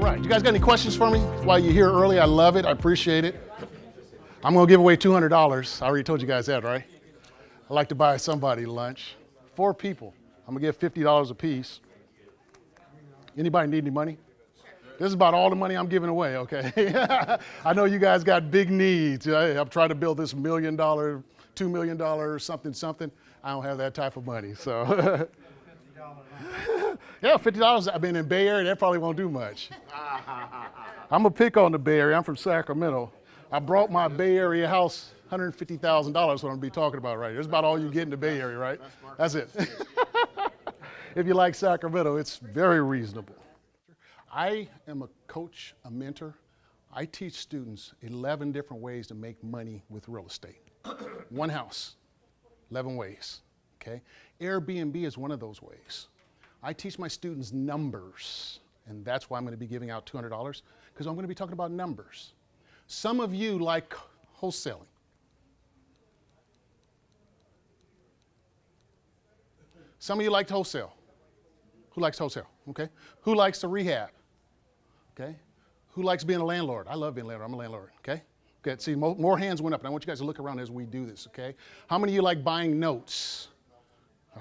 right, you guys got any questions for me while you're here early? I love it. I appreciate it. I'm going to give away $200. I already told you guys that, right? I like to buy somebody lunch. 4 people. I'm going to give $50 a piece. Anybody need any money? This is about all the money I'm giving away, okay? I know you guys got big needs. I'm trying to build this $1 million, $2 million, something. I don't have that type of money, so. Yeah, $50. I've been in Bay Area, that probably won't do much. I'm going to pick on the Bay Area. I'm from Sacramento. I brought my Bay Area house, $150,000, what I'm going to be talking about right here. That's about all you get in the Bay Area, right? That's it. If you like Sacramento, it's very reasonable. I am a coach, a mentor. I teach students 11 different ways to make money with real estate. One house, 11 ways, okay? Airbnb is one of those ways. I teach my students numbers, and that's why I'm going to be giving out $200, because I'm going to be talking about numbers. Some of you like wholesaling. Some of you like to wholesale. Who likes wholesale? Okay. Who likes to rehab? Okay. Who likes being a landlord? I love being a landlord. I'm a landlord. Okay. Okay. See, more hands went up, and I want you guys to look around as we do this. Okay. How many of you like buying notes?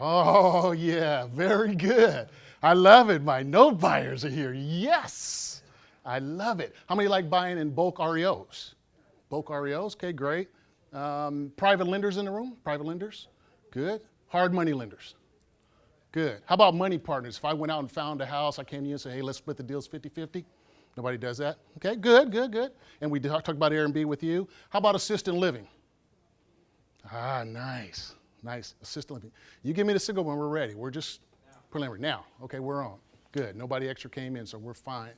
Oh yeah, very good. I love it. My note buyers are here. Yes, I love it. How many like buying in bulk REOs? Bulk REOs. Okay, great. Private lenders in the room? Private lenders. Good. Hard money lenders. Good. How about money partners? If I went out and found a house, I came to you and said, hey, let's split the deals 50-50. Nobody does that. Okay, good, good, good. And we talked about Airbnb with you. How about assisted living? Ah, nice, nice. Assisted living. You give me the signal when we're ready. We're just preliminary. Now, okay, we're on. Good. Nobody extra came in, so we're fine.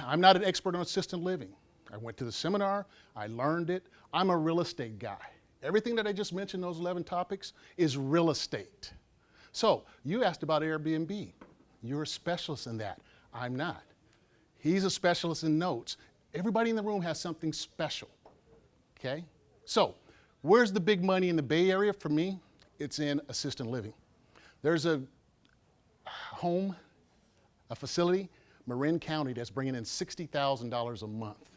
I'm not an expert on assisted living. I went to the seminar. I learned it. I'm a real estate guy. Everything that I just mentioned, those 11 topics, is real estate. So you asked about Airbnb. You're a specialist in that. I'm not. He's a specialist in notes. Everybody in the room has something special, okay? So where's the big money in the Bay Area for me? It's in assisted living. There's a home, a facility, Marin County, that's bringing in $60,000 a month,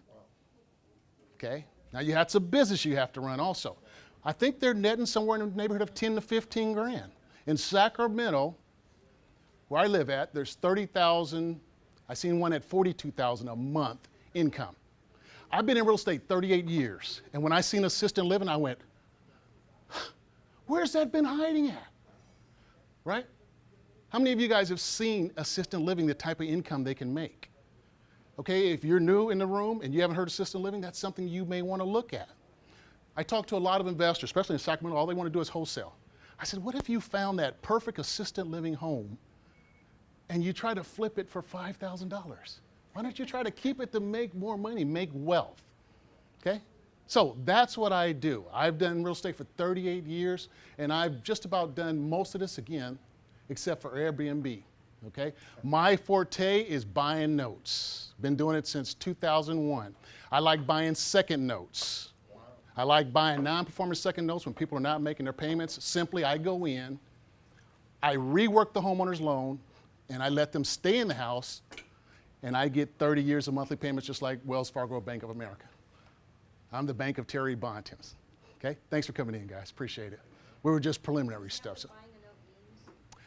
okay? Now you have some business you have to run also. I think they're netting somewhere in the neighborhood of 10 to 15 grand. In Sacramento, where I live at, there's 30,000, I seen one at 42,000 a month income. I've been in real estate 38 years, and when I seen assisted living, I went, where's that been hiding at? Right? How many of you guys have seen assisted living, the type of income they can make? Okay, if you're new in the room and you haven't heard of assisted living, that's something you may want to look at. I talk to a lot of investors, especially in Sacramento, all they want to do is wholesale. I said, what if you found that perfect assisted living home and you try to flip it for $5,000? Why don't you try to keep it to make more money, make wealth? Okay? So that's what I do. I've done real estate for 38 years, and I've just about done most of this again, except for Airbnb. Okay? My forte is buying notes. Been doing it since 2001. I like buying second notes. I like buying non-performing second notes when people are not making their payments. Simply, I go in, I rework the homeowner's loan, and I let them stay in the house, and I get 30 years of monthly payments just like Wells Fargo or Bank of America. I'm the Bank of Terry Bontemps. Okay? Thanks for coming in, guys. Appreciate it. We were just preliminary stuff. So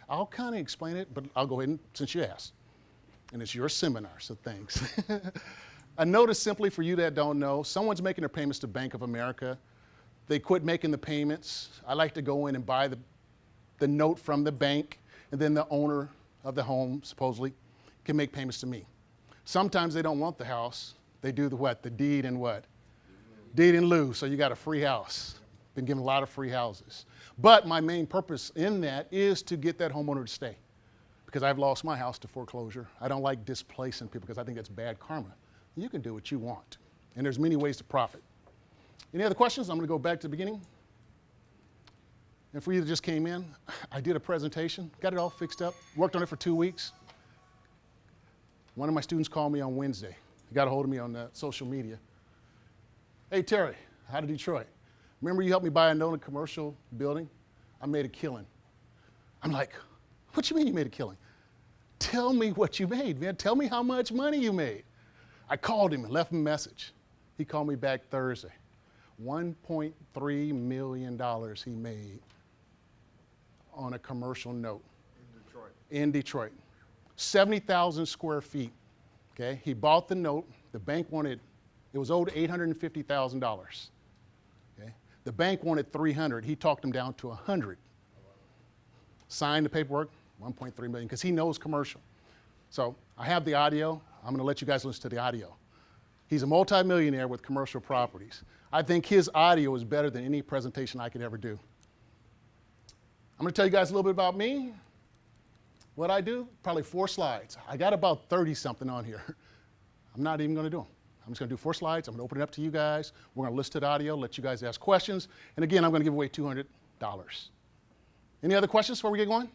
I'll kind of explain it, but I'll go ahead and, since you asked. And it's your seminar, so thanks. A notice simply for you that don't know, someone's making their payments to Bank of America. They quit making the payments. I like to go in and buy the note from the bank, and then the owner of the home, supposedly, can make payments to me. Sometimes they don't want the house. They do the what? The deed and what? Deed in lieu, so you got a free house. Been given a lot of free houses. But my main purpose in that is to get that homeowner to stay, because I've lost my house to foreclosure. I don't like displacing people because I think that's bad karma. You can do what you want, and there's many ways to profit. Any other questions? I'm going to go back to the beginning. And for you that just came in, I did a presentation, got it all fixed up, worked on it for 2 weeks. One of my students called me on Wednesday. He got a hold of me on social media. Hey, Terry, how did Detroit? Remember you helped me buy a note in a commercial building? I made a killing. I'm like, what you mean you made a killing? tell me what you made, man. Tell me how much money you made. I called him and left him a message. He called me back Thursday. $1.3 million he made on a commercial note. In Detroit. 70,000 square feet. Okay, he bought the note. The bank wanted, it was owed $850,000. Okay, the bank wanted 300. He talked him down to 100. Signed the paperwork, 1.3 million, because he knows commercial. So I have the audio. I'm going to let you guys listen to the audio. He's a multimillionaire with commercial properties. I think his audio is better than any presentation I could ever do. I'm going to tell you guys a little bit about me. What I do, probably 4 slides. I got about 30 something on here. I'm not even going to do them. I'm just going to do 4 slides. I'm going to open it up to you guys. We're going to listen to the audio, let you guys ask questions. And again, I'm going to give away $200. Any other questions before we get going?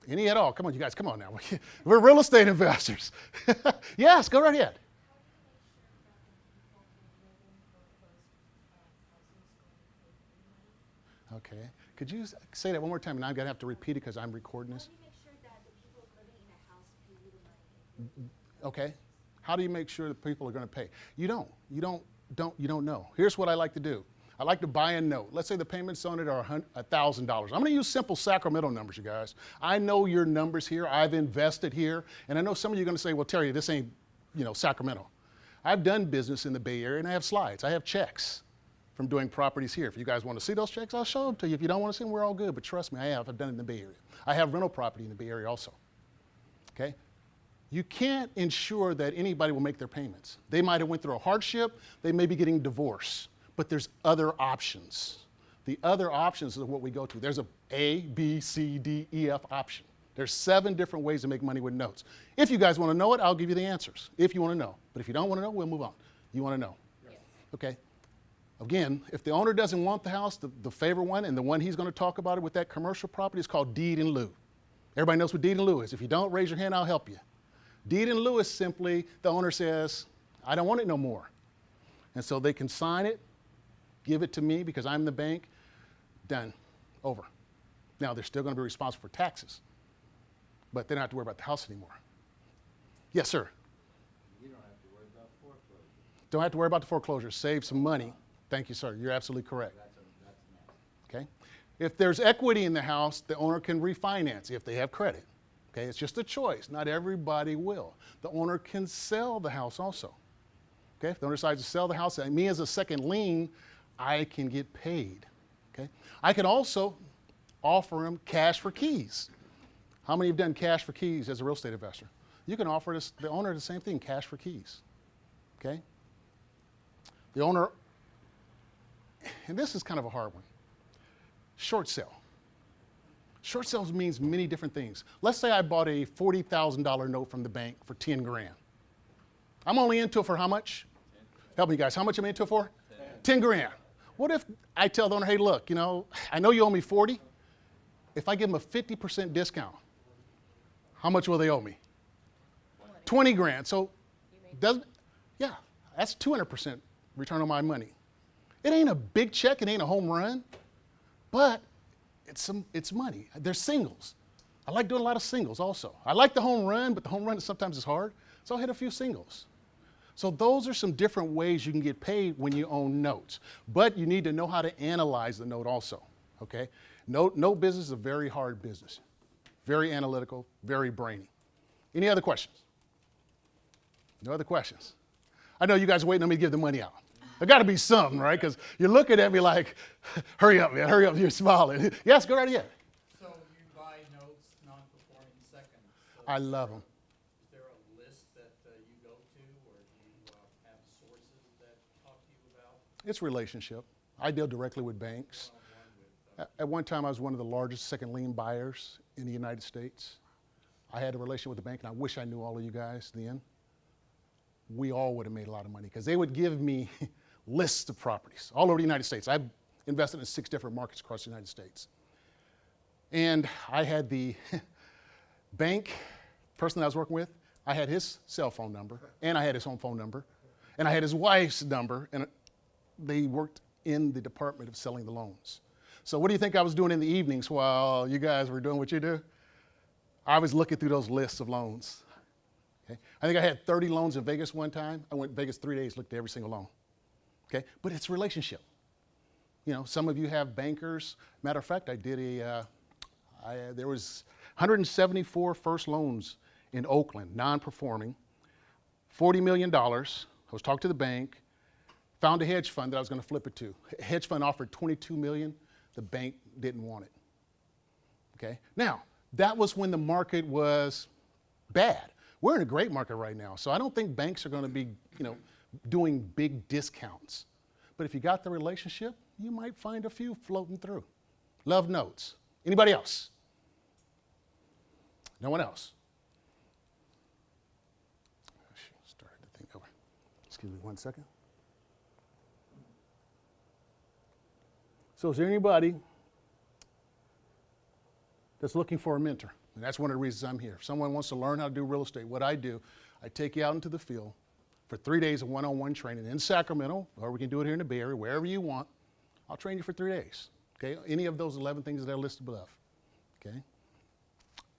Any at all? Come on, you guys, come on now. We're real estate investors. Yes, go right ahead. Okay. Could you say that one more time? And I'm going to have to repeat it because I'm recording this. How do you make sure that the people living in a house pay you the money? Okay. How do you make sure that people are going to pay? You don't know. Here's what I like to do. I like to buy a note. Let's say the payments on it are $1,000. I'm going to use simple Sacramento numbers, you guys. I know your numbers here. I've invested here. And I know some of you are going to say, well, Terry, this ain't, Sacramento. I've done business in the Bay Area, and I have slides. I have checks from doing properties here. If you guys want to see those checks, I'll show them to you. If you don't want to see them, we're all good. But trust me, I've done it in the Bay Area. I have rental property in the Bay Area also. Okay? You can't ensure that anybody will make their payments. They might have went through a hardship. They may be getting divorced. But there's other options. The other options are what we go to. There's A, B, C, D, E, F option. There's 7 different ways to make money with notes. If you guys want to know it, I'll give you the answers. If you want to know. But if you don't want to know, we'll move on. You want to know? Yes. Okay. Again, if the owner doesn't want the house, the favorite one, and the one he's going to talk about it with that commercial property is called deed in lieu. Everybody knows what deed in lieu is. If you don't, raise your hand, I'll help you. Deed in lieu is simply the owner says, I don't want it no more. And so they can sign it, give it to me because I'm the bank, done, over. Now, they're still going to be responsible for taxes, but they don't have to worry about the house anymore. Yes, sir? You don't have to worry about foreclosure. Don't have to worry about the foreclosure. Save some money. Thank you, sir. You're absolutely correct. That's nice. Okay? If there's equity in the house, the owner can refinance if they have credit. Okay? It's just a choice. Not everybody will. The owner can sell the house also. Okay? If the owner decides to sell the house, and me as a second lien, I can get paid. Okay? I can also offer them cash for keys. How many have done cash for keys as a real estate investor? You can offer the owner the same thing, cash for keys. Okay? The owner, and this is kind of a hard one, short sale. Short sales means many different things. Let's say I bought a $40,000 note from the bank for 10 grand. I'm only into it for how much? 10. Help me guys, how much am I into it for? 10 grand. What if I tell the owner, hey, look, I know you owe me 40. If I give them a 50% discount, how much will they owe me? 20 grand. So, yeah, that's 200% return on my money. It ain't a big check, it ain't a home run, but it's money. They're singles. I like doing a lot of singles also. I like the home run, but the home run sometimes is hard, so I'll hit a few singles. So those are some different ways you can get paid when you own notes. But you need to know how to analyze the note also, okay? Note business is a very hard business. Very analytical, very brainy. Any other questions? No other questions? I know you guys are waiting on me to give the money out. There got to be some, right? Because you're looking at me like, hurry up, man, hurry up. You're smiling. Yes, go right ahead. So you buy notes, non-performing seconds. So I love them. Is there a list that you go to, or do you have sources that talk to you about? It's relationship. I deal directly with banks. At one time, I was one of the largest second lien buyers in the United States. I had a relationship with the bank, and I wish I knew all of you guys then. We all would have made a lot of money because they would give me lists of properties all over the United States. I've invested in 6 different markets across the United States. And I had the bank person that I was working with, I had his cell phone number, and I had his home phone number, and I had his wife's number, and they worked in the department of selling the loans. So what do you think I was doing in the evenings while you guys were doing what you do? I was looking through those lists of loans. Okay? I think I had 30 loans in Vegas one time. I went to Vegas 3 days, looked at every single loan. Okay? But it's relationship. You know, some of you have bankers. Matter of fact, I did there was 174 first loans in Oakland, non-performing, $40 million. I was talking to the bank, found a hedge fund that I was going to flip it to. A hedge fund offered $22 million. The bank didn't want it. Okay? Now, that was when the market was bad. We're in a great market right now, so I don't think banks are going to be, doing big discounts. But if you got the relationship, you might find a few floating through. Love notes. Anybody else? No one else? Start the thing over. Excuse me 1 second. So is there anybody that's looking for a mentor? And that's one of the reasons I'm here. If someone wants to learn how to do real estate, what I do, I take you out into the field for 3 days of one-on-one training in Sacramento, or we can do it here in the Bay Area, wherever you want. I'll train you for 3 days, okay? Any of those 11 things that are listed below, okay?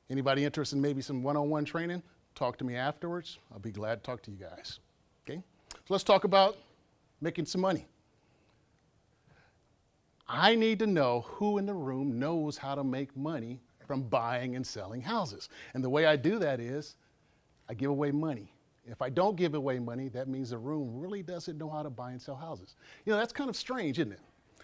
Anybody interested in maybe some one-on-one training, talk to me afterwards. I'll be glad to talk to you guys, okay? So let's talk about making some money. I need to know who in the room knows how to make money from buying and selling houses. And the way I do that is I give away money. If I don't give away money, that means the room really doesn't know how to buy and sell houses. That's kind of strange, isn't it?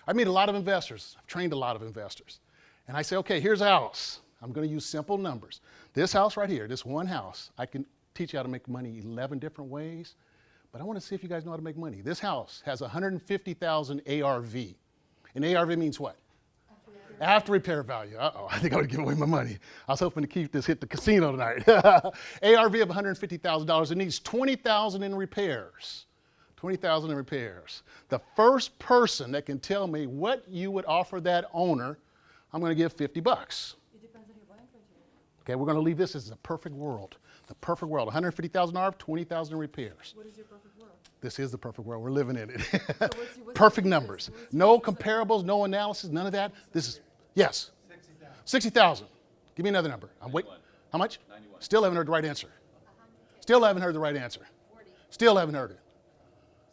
I meet a lot of investors. I've trained a lot of investors. And I say, okay, here's a house. I'm going to use simple numbers. This house right here, this one house, I can teach you how to make money 11 different ways. But I want to see if you guys know how to make money. This house has 150,000 ARV. And ARV means what? After repair value. Uh-oh, I think I would give away my money. I was hoping to keep this hit the casino tonight. ARV of $150,000. It needs $20,000 in repairs. $20,000 in repairs. The first person that can tell me what you would offer that owner, I'm going to give $50. It depends on your buying criteria. Okay, we're going to leave this as the perfect world. The perfect world. $150,000 ARV, $20,000 in repairs. What is your perfect world? This is the perfect world. We're living in it. what's Perfect the numbers. interest? No comparables, no analysis, none of that. This is, yes. 60,000. Give me another number. I'm waiting. How much? 91. Still haven't heard the right answer. Still haven't heard the right answer. 40. Still haven't heard it.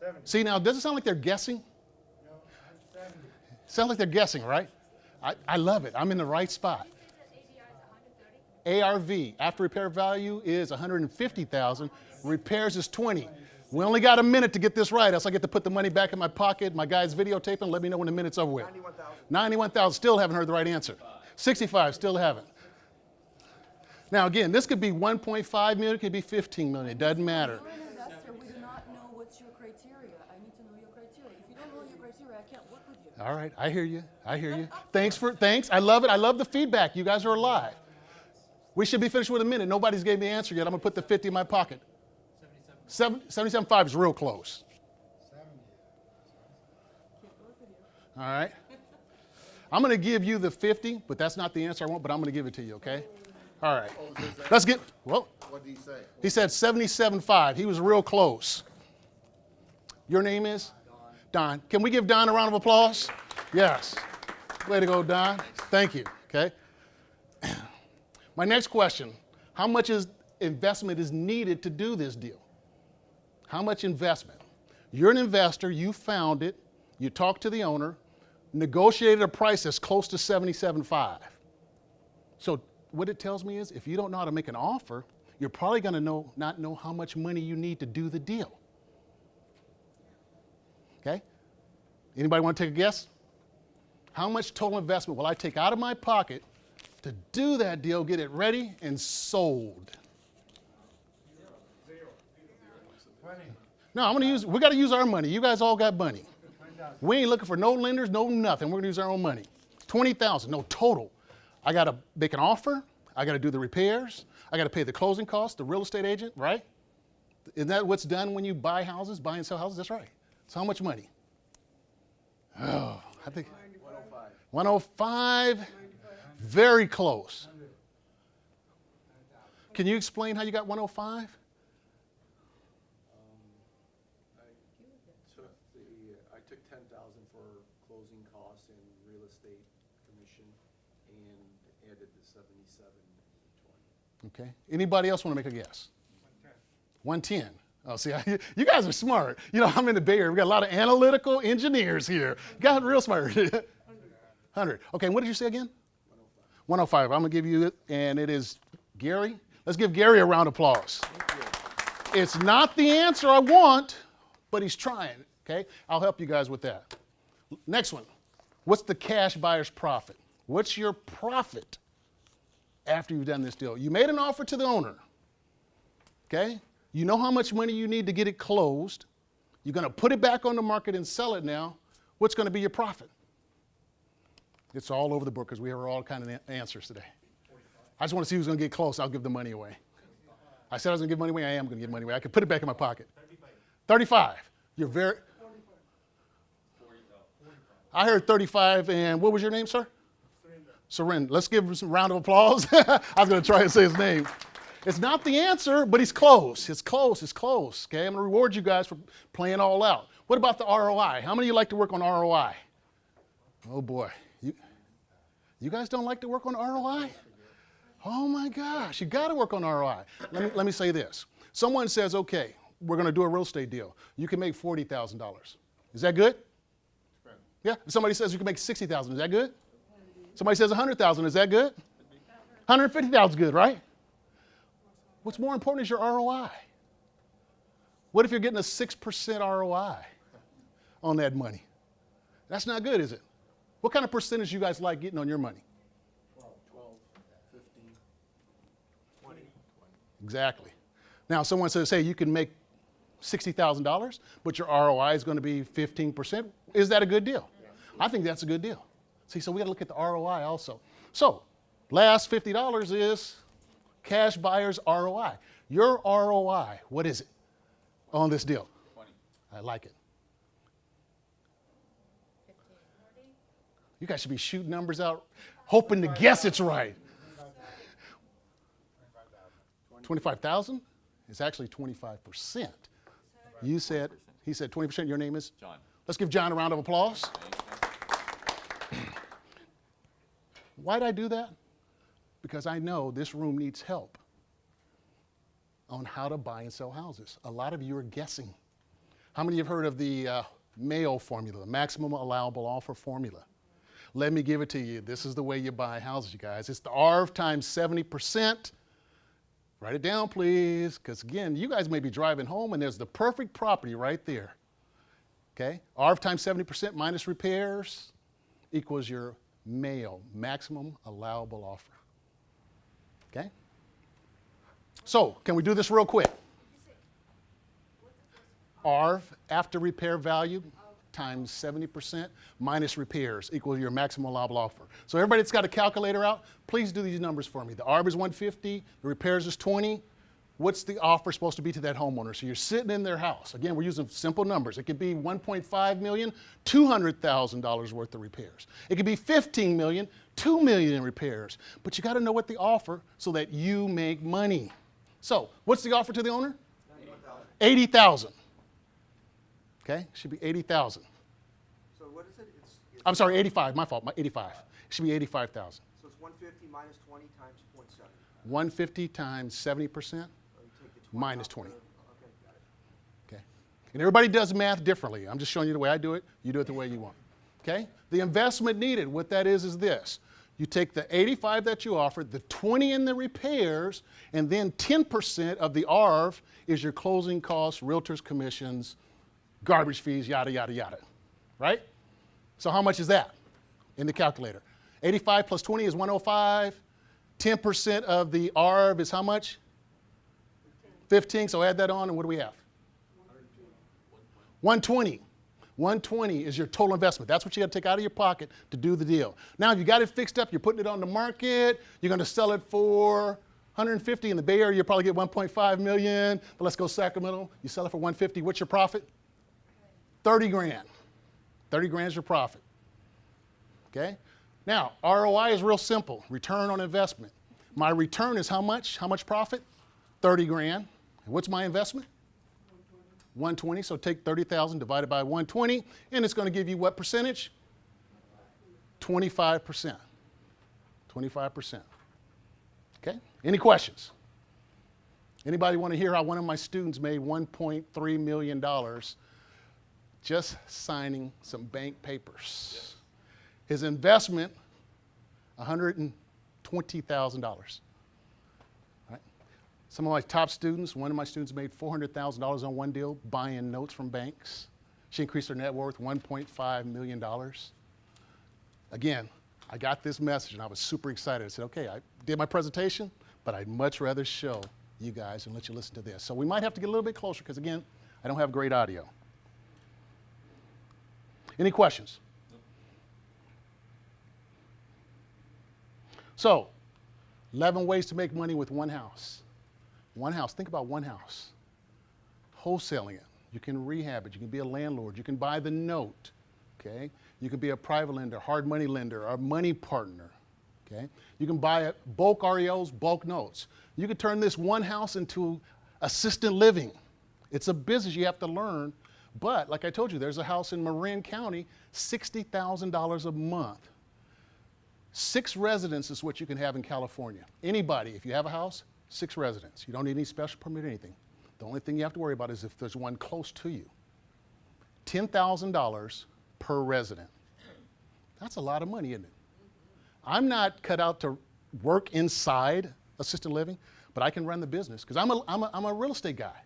70. See, now, does it sound like they're guessing? No, I'm 70. Sounds like they're guessing, right? I love it. I'm in the right spot. You said that ABR is 130? ARV, after repair value, is 150,000. Repairs is 20. We only got a minute to get this right, else I get to put the money back in my pocket. My guy's videotaping. Let me know when the minute's over with. 91,000. 91,000. Still haven't heard the right answer. 65. Still haven't. Now again, this could be 1.5 million. It could be 15 million. It doesn't matter. You're an investor. We do not know what's your criteria. I need to know your criteria. If you don't know your criteria, I can't work with you. All right. I hear you. I hear you. Thanks. I love it. I love the feedback. You guys are alive. We should be finished with a minute. Nobody's gave me an answer yet. I'm going to put the 50 in my pocket. 77.5 is real close. 70. Can't work with you. All right. I'm going to give you the 50, but that's not the answer I want, but I'm going to give it to you, okay? All right. Let's get, well, What did he say? he said 77.5. He was real close. Your name is? Don. Can we give Don a round of applause? Yes. Way to go, Don. Thank you, okay? My next question, how much investment is needed to do this deal? How much investment? You're an investor, you found it, you talked to the owner, negotiated a price that's close to 77.5. So what it tells me is if you don't know how to make an offer, you're probably going to not know how much money you need to do the deal. Okay? Anybody want to take a guess? How much total investment will I take out of my pocket to do that deal, get it ready and sold? 20. No, we got to use our money. You guys all got money. We ain't looking for no lenders, no nothing. We're going to use our own money. 20,000, no total. I got to make an offer. I got to do the repairs. I got to pay the closing costs, the real estate agent, right? Isn't that what's done when you buy houses, buy and sell houses? That's right. So how much money? Oh, I think 105. Very close. Can you explain how you got 105? I took 10,000 for closing costs and real estate commission and added the 77 and 20. Okay. Anybody else want to make a guess? 110. Oh, see, you guys are smart. You know, I'm in the Bay Area. We got a lot of analytical engineers here. You guys are real smart. 100. Okay, what did you say again? 105. I'm going to give you it, and it is Gary. Let's give Gary a round of applause. It's not the answer I want, but he's trying, okay? I'll help you guys with that. Next one. What's the cash buyer's profit? What's your profit after you've done this deal? You made an offer to the owner, okay? You know how much money you need to get it closed. You're going to put it back on the market and sell it now. What's going to be your profit? It's all over the book because we have all kinds of answers today. I just want to see who's going to get close. I'll give the money away. I said I was going to give money away. I am going to give money away. I can put it back in my pocket. 35. You're very... I heard 35, and what was your name, sir? Surinder. Let's give him some round of applause. I was going to try and say his name. It's not the answer, but he's close. It's close. It's close. Okay, I'm going to reward you guys for playing all out. What about the ROI? How many of you like to work on ROI? Oh, boy. You guys don't like to work on ROI? Oh, my gosh. You got to work on ROI. Let me say this. Someone says, okay, we're going to do a real estate deal. You can make $40,000. Is that good? Yeah. If somebody says you can make $60,000, is that good? Somebody says $100,000, is that good? $150,000 is good, right? What's more important is your ROI. What if you're getting a 6% ROI on that money? That's not good, is it? What kind of percentage you guys like getting on your money? 12, 15, 20. Exactly. Now, someone says, hey, you can make $60,000, but your ROI is going to be 15%. Is that a good deal? I think that's a good deal. See, so we got to look at the ROI also. So, last $50 is cash buyer's ROI. Your ROI, what is it on this deal? 20. I like it. You guys should be shooting numbers out, hoping to guess it's right. 25,000? It's actually 25%. You said, he said 20%. Your name is? John. Let's give John a round of applause. Why'd I do that? Because I know this room needs help on how to buy and sell houses. A lot of you are guessing. How many of you have heard of the Mayo formula, the maximum allowable offer formula? Let me give it to you. This is the way you buy houses, you guys. It's the ARV times 70%. Write it down, please, because again, you guys may be driving home and there's the perfect property right there. Okay? ARV times 70% minus repairs equals your Mayo, maximum allowable offer. Okay? So, can we do this real quick? ARV, after repair value, times 70% minus repairs equals your maximum allowable offer. So everybody that's got a calculator out, please do these numbers for me. The ARV is 150, the repairs is 20. What's the offer supposed to be to that homeowner? So you're sitting in their house. Again, we're using simple numbers. It could be $1.5 million, $200,000 worth of repairs. It could be $15 million, $2 million in repairs. But you got to know what the offer so that you make money. So what's the offer to the owner? $80,000. Okay, should be 80,000. So what is it? I'm sorry, 85. My fault. 85. It should be 85,000. So it's 150 minus 20 times 0.7. 150 times 70%. So you take the 20 Minus off 20. the- Okay, got it. Okay. And everybody does math differently. I'm just showing you the way I do it. You do it the way you want. Okay? The investment needed, what that is this. You take the 85 that you offered, the 20 in the repairs, and then 10% of the ARV is your closing costs, realtors' commissions, garbage fees, yada, yada, yada. Right? So how much is that in the calculator? 85 plus 20 is 105. 10% of the ARV is how much? 15. So add that on, and what do we have? 120. 120 is your total investment. That's what you got to take out of your pocket to do the deal. Now, if you got it fixed up, you're putting it on the market, you're going to sell it for 150. In the Bay Area, you'll probably get 1.5 million. But let's go Sacramento. You sell it for 150. What's your profit? 30 grand. 30 grand is your profit. Okay? Now, ROI is real simple. Return on investment. My return is how much? How much profit? 30 grand. And what's my investment? 120. So take 30,000 divided by 120, and it's going to give you what percentage? 25%. 25%. Okay, any questions? Anybody want to hear how one of my students made $1.3 million just signing some bank papers? His investment, $120,000. Right? Some of my top students, one of my students made $400,000 on one deal buying notes from banks. She increased her net worth $1.5 million. Again, I got this message and I was super excited. I said, okay, I did my presentation, but I'd much rather show you guys and let you listen to this. So we might have to get a little bit closer because, again, I don't have great audio. Any questions? So, 11 ways to make money with one house. One house. Think about one house. Wholesaling it. You can rehab it. You can be a landlord. You can buy the note. Okay? You can be a private lender, hard money lender, or a money partner. Okay? You can buy bulk REOs, bulk notes. You can turn this one house into assisted living. It's a business you have to learn. But like I told you, there's a house in Marin County, $60,000 a month. 6 residents is what you can have in California. Anybody, if you have a house, 6 residents. You don't need any special permit or anything. The only thing you have to worry about is if there's one close to you. $10,000 per resident. That's a lot of money, isn't it? I'm not cut out to work inside assisted living, but I can run the business because I'm a real estate guy.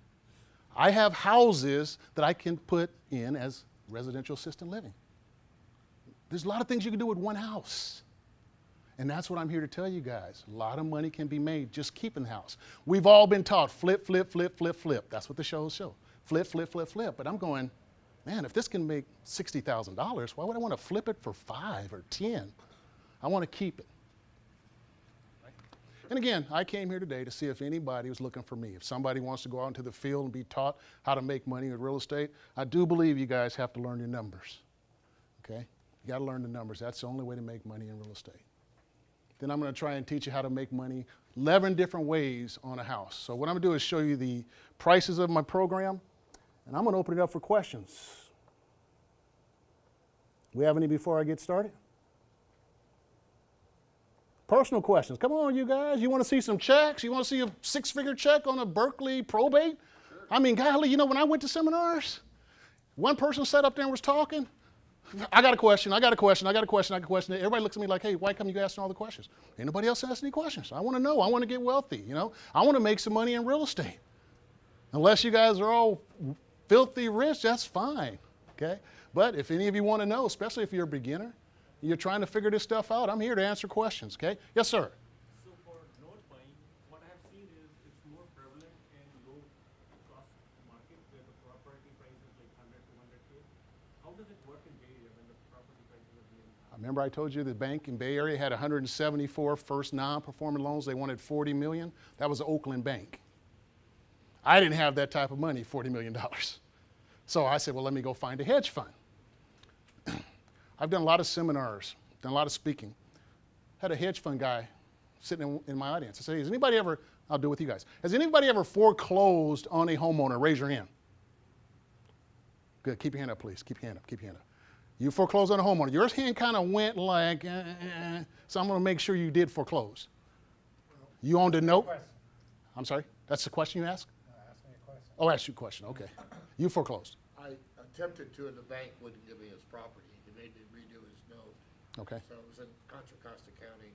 I have houses that I can put in as residential assisted living. There's a lot of things you can do with one house. And that's what I'm here to tell you guys. A lot of money can be made just keeping the house. We've all been taught flip, flip, flip, flip, flip. That's what the shows show. Flip, flip, flip, flip. But I'm going, man, if this can make $60,000, why would I want to flip it for 5 or 10? I want to keep it. And again, I came here today to see if anybody was looking for me. If somebody wants to go out into the field and be taught how to make money with real estate, I do believe you guys have to learn your numbers. Okay? You got to learn the numbers. That's the only way to make money in real estate. Then I'm going to try and teach you how to make money 11 different ways on a house. So what I'm going to do is show you the prices of my program, and I'm going to open it up for questions. We have any before I get started? Personal questions. Come on, you guys. You want to see some checks? You want to see a 6-figure check on a Berkeley probate? Sure. I mean, golly, you know, when I went to seminars, one person sat up there and was talking. I got a question, I got a question, I got a question, I got a question. Everybody looks at me like, hey, why come you asking all the questions? Ain't nobody else asking any questions. I want to know. I want to get wealthy, you know. I want to make some money in real estate. Unless you guys are all filthy rich, that's fine, okay? But if any of you want to know, especially if you're a beginner, you're trying to figure this stuff out, I'm here to answer questions, okay? Yes, sir. So for note buying, what I have seen is it's more prevalent in low cost market where the property price is like 100 to 100K. How does it work in Bay Area when the property prices are being high? Remember I told you the bank in Bay Area had 174 first non-performing loans. They wanted $40 million. That was Oakland Bank. I didn't have that type of money, $40 million. So I said, well, let me go find a hedge fund. I've done a lot of seminars, done a lot of speaking. Had a hedge fund guy sitting in my audience. I said, hey, has anybody ever, I'll do it with you guys, has anybody ever foreclosed on a homeowner? Raise your hand. Good, keep your hand up, please. Keep your hand up, keep your hand up. You foreclosed on a homeowner. Your hand kind of went like, so I'm going to make sure you did foreclose. You owned a note? I'm sorry, that's the question you asked? Ask me a question. Oh, ask you a question, okay. You foreclosed. I attempted to, and the bank wouldn't give me his property. He made me redo his note. Okay, So it was in Contra Costa County.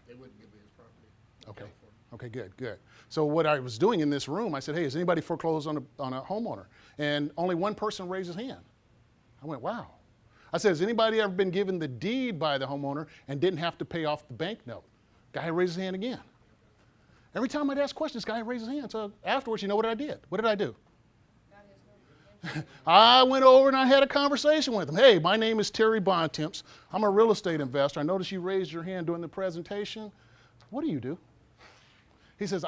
They wouldn't give me his property. in okay. California. Okay, good, good. So what I was doing in this room, I said, hey, has anybody foreclosed on a homeowner? And only one person raised his hand. I went, wow. I said, has anybody ever been given the deed by the homeowner and didn't have to pay off the bank note? Guy raised his hand again. Every time I'd ask questions, guy raised his hand. So afterwards, you know what I did? What did I do? I went over and I had a conversation with him. Hey, my name is Terry Bontemps. I'm a real estate investor. I noticed you raised your hand during the presentation. What do you do? He says,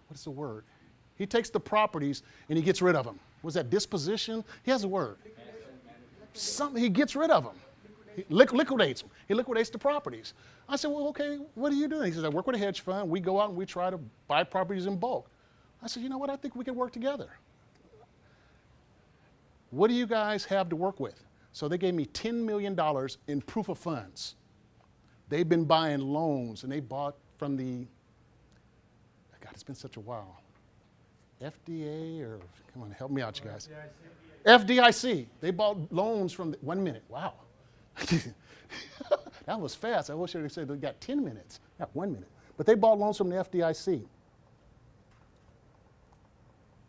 what's the word? He takes the properties and he gets rid of them. Was that disposition? He has a word. Something, he gets rid of them. He liquidates them. He liquidates the properties. I said, well, okay, what are you doing? He says, I work with a hedge fund. We go out and we try to buy properties in bulk. I said, you know what? I think we can work together. What do you guys have to work with? So they gave me $10 million in proof of funds. They've been buying loans, and they bought from the, God, it's been such a while. FDA or, come on, help me out, you guys. FDIC. They bought loans from, 1 minute, wow. That was fast. I wish I could say they got 10 minutes, not 1 minute. But they bought loans from the FDIC.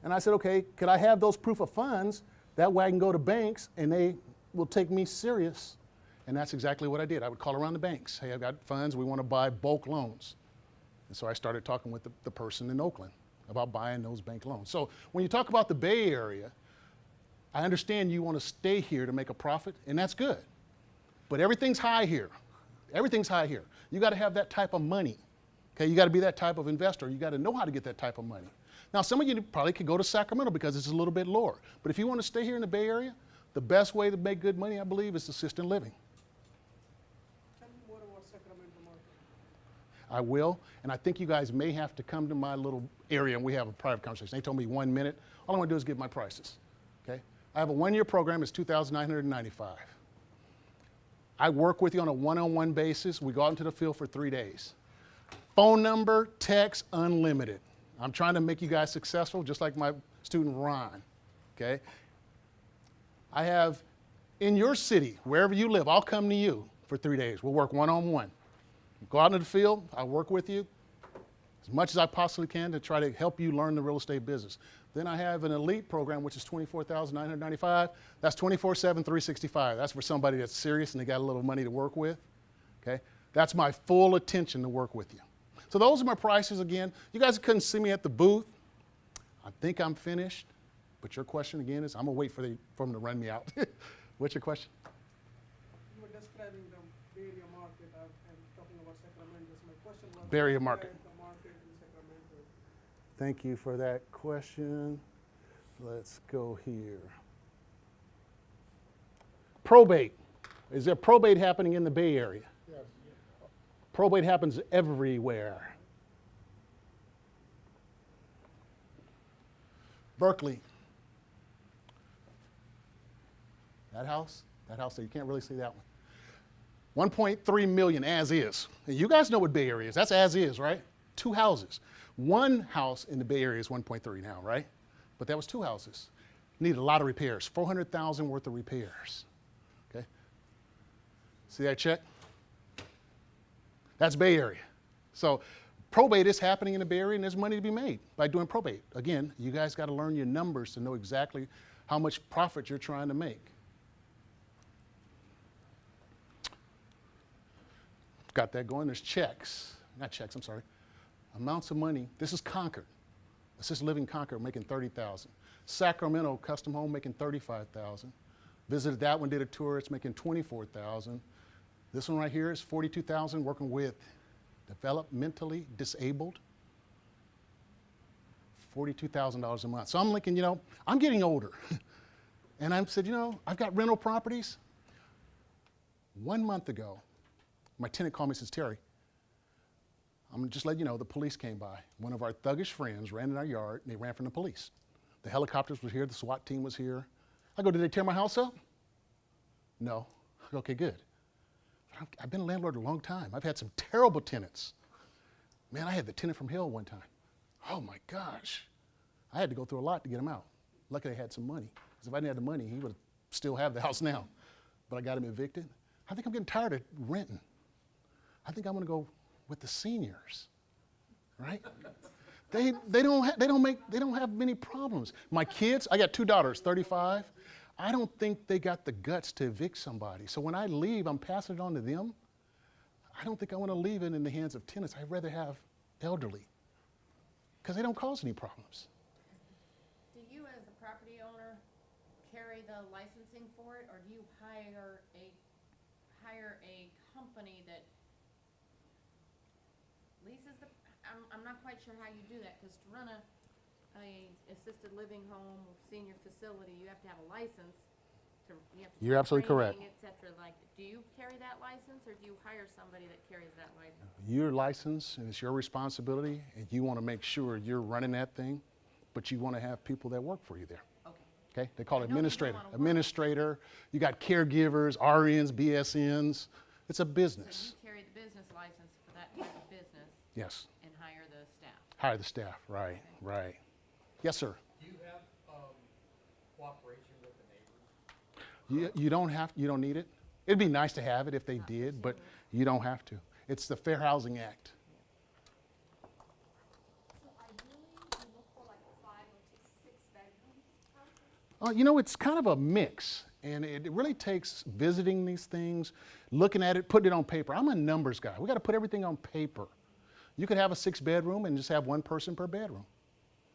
And I said, okay, could I have those proof of funds? That way I can go to banks and they will take me serious. And that's exactly what I did. I would call around the banks. Hey, I've got funds. We want to buy bulk loans. And so I started talking with the person in Oakland about buying those bank loans. So when you talk about the Bay Area, I understand you want to stay here to make a profit, and that's good. But everything's high here. Everything's high here. You got to have that type of money. Okay, you got to be that type of investor. You got to know how to get that type of money. Now, some of you probably could go to Sacramento because it's a little bit lower. But if you want to stay here in the Bay Area, the best way to make good money, I believe, is assisted living. Tell me more about Sacramento market. I will, and I think you guys may have to come to my little area and we have a private conversation. They told me 1 minute. All I want to do is give my prices. Okay? I have a 1-year program. It's $2,995. I work with you on a one-on-one basis. We go out into the field for 3 days. Phone number, text, unlimited. I'm trying to make you guys successful, just like my student Ron. Okay? I have in your city, wherever you live, I'll come to you for 3 days. We'll work one-on-one. Go out into the field. I'll work with you as much as I possibly can to try to help you learn the real estate business. Then I have an elite program, which is $24,995. That's 24/7, 365. That's for somebody that's serious and they got a little money to work with. Okay? That's my full attention to work with you. So those are my prices again. You guys couldn't see me at the booth. I think I'm finished. But your question again is, I'm gonna wait for them to run me out. What's your question? You were describing the Bay Area market and talking about Sacramento. So my question was, Bay Area market. where the market in Sacramento? Thank you for that question. Let's go here. Probate. Is there probate happening in the Bay Area? Yes. Probate happens everywhere. Berkeley. That house, so you can't really see that one. 1.3 million as is. And you guys know what Bay Area is. That's as is, right? 2 houses. One house in the Bay Area is 1.3 now, right? But that was 2 houses. Needed a lot of repairs, 400,000 worth of repairs. Okay? See that check? That's Bay Area. So probate is happening in the Bay Area and there's money to be made by doing probate. Again, you guys got to learn your numbers to know exactly how much profit you're trying to make. Got that going. There's checks. Not checks, I'm sorry. Amounts of money. This is Concord. Assisted Living Concord making $30,000. Sacramento Custom Home making $35,000. Visited that one, did a tour, it's making $24,000. This one right here is $42,000 working with developmentally disabled. $42,000 a month. So I'm looking, you know, I'm getting older. And I said, you know, I've got rental properties. 1 month ago, my tenant called me and says, Terry, I'm gonna just let you know, the police came by. One of our thuggish friends ran in our yard and they ran from the police. The helicopters were here, the SWAT team was here. I go, did they tear my house up? No. I go, okay, good. I've been a landlord a long time. I've had some terrible tenants. Man, I had the tenant from hell one time. Oh my gosh. I had to go through a lot to get him out. Luckily I had some money. Because if I didn't have the money, he would still have the house now. But I got him evicted. I think I'm getting tired of renting. I think I'm gonna go with the seniors, right? They don't have many problems. My kids, I got 2 daughters, 35. I don't think they got the guts to evict somebody. So when I leave, I'm passing it on to them. I don't think I want to leave it in the hands of tenants. I'd rather have elderly because they don't cause any problems. Do you, as the property owner, carry the licensing for it, or do you hire a company that leases the? I'm not quite sure how you do that, because to run a assisted living home, senior facility, you have to have a license. You have to You're absolutely correct. Et cetera. Like, do you carry that license, or do you hire somebody that carries that license? Your license, and it's your responsibility, and you want to make sure you're running that thing, but you want to have people that work for you there. Okay. Okay? They call it I know people administrator. wanna work. Administrator. You got caregivers, RNs, BSNs. It's a business. So you carry the business, Yes. and hire the staff. Hire the staff. Right. Right. Yes, sir. Do you have cooperation with the neighbors? You don't have. You don't need it. It'd be nice to have it if they did, but you don't have to. It's the Fair Housing Act. So ideally, you look for like 5 or 6 bedroom houses? You know, it's kind of a mix, and it really takes visiting these things, looking at it, putting it on paper. I'm a numbers guy. We got to put everything on paper. You could have a 6-bedroom and just have one person per bedroom.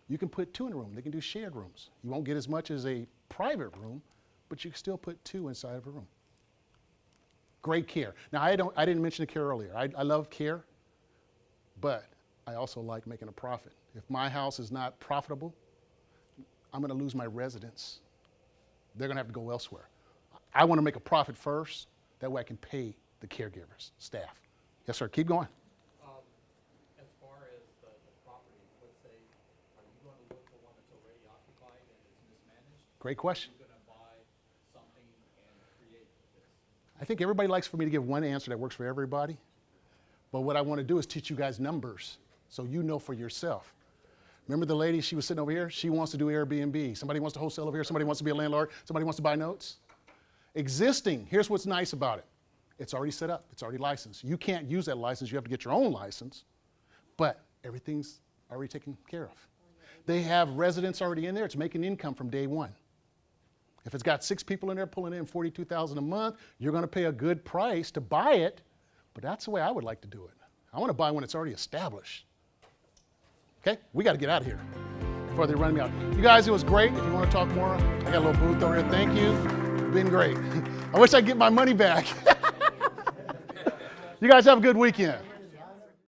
You can put 2 in a room. They can do shared rooms. You won't get as much as a private room, but you can still put 2 inside of a room. Great care. Now, I didn't mention the care earlier. I love care, but I also like making a profit. If my house is not profitable, I'm going to lose my residents. They're going to have to go elsewhere. I want to make a profit first. That way I can pay the caregivers, staff. Yes, sir. Keep going. As far as the property, let's say, are you going to look for one that's already occupied and is mismanaged? Great question. Are you going to buy something and create this? I think everybody likes for me to give one answer that works for everybody. But what I want to do is teach you guys numbers so you know for yourself. Remember the lady, she was sitting over here? She wants to do Airbnb. Somebody wants to wholesale over here. Somebody wants to be a landlord. Somebody wants to buy notes. Existing, here's what's nice about it. It's already set up. It's already licensed. You can't use that license. You have to get your own license. But everything's already taken care of. They have residents already in there. It's making income from day one. If it's got 6 people in there pulling in $42,000 a month, you're going to pay a good price to buy it. But that's the way I would like to do it. I want to buy one that's already established. Okay, we got to get out of here before they run me out. You guys, it was great. If you want to talk more, I got a little booth over here. Thank you. It's been great. I wish I'd get my money back. You guys have a good weekend.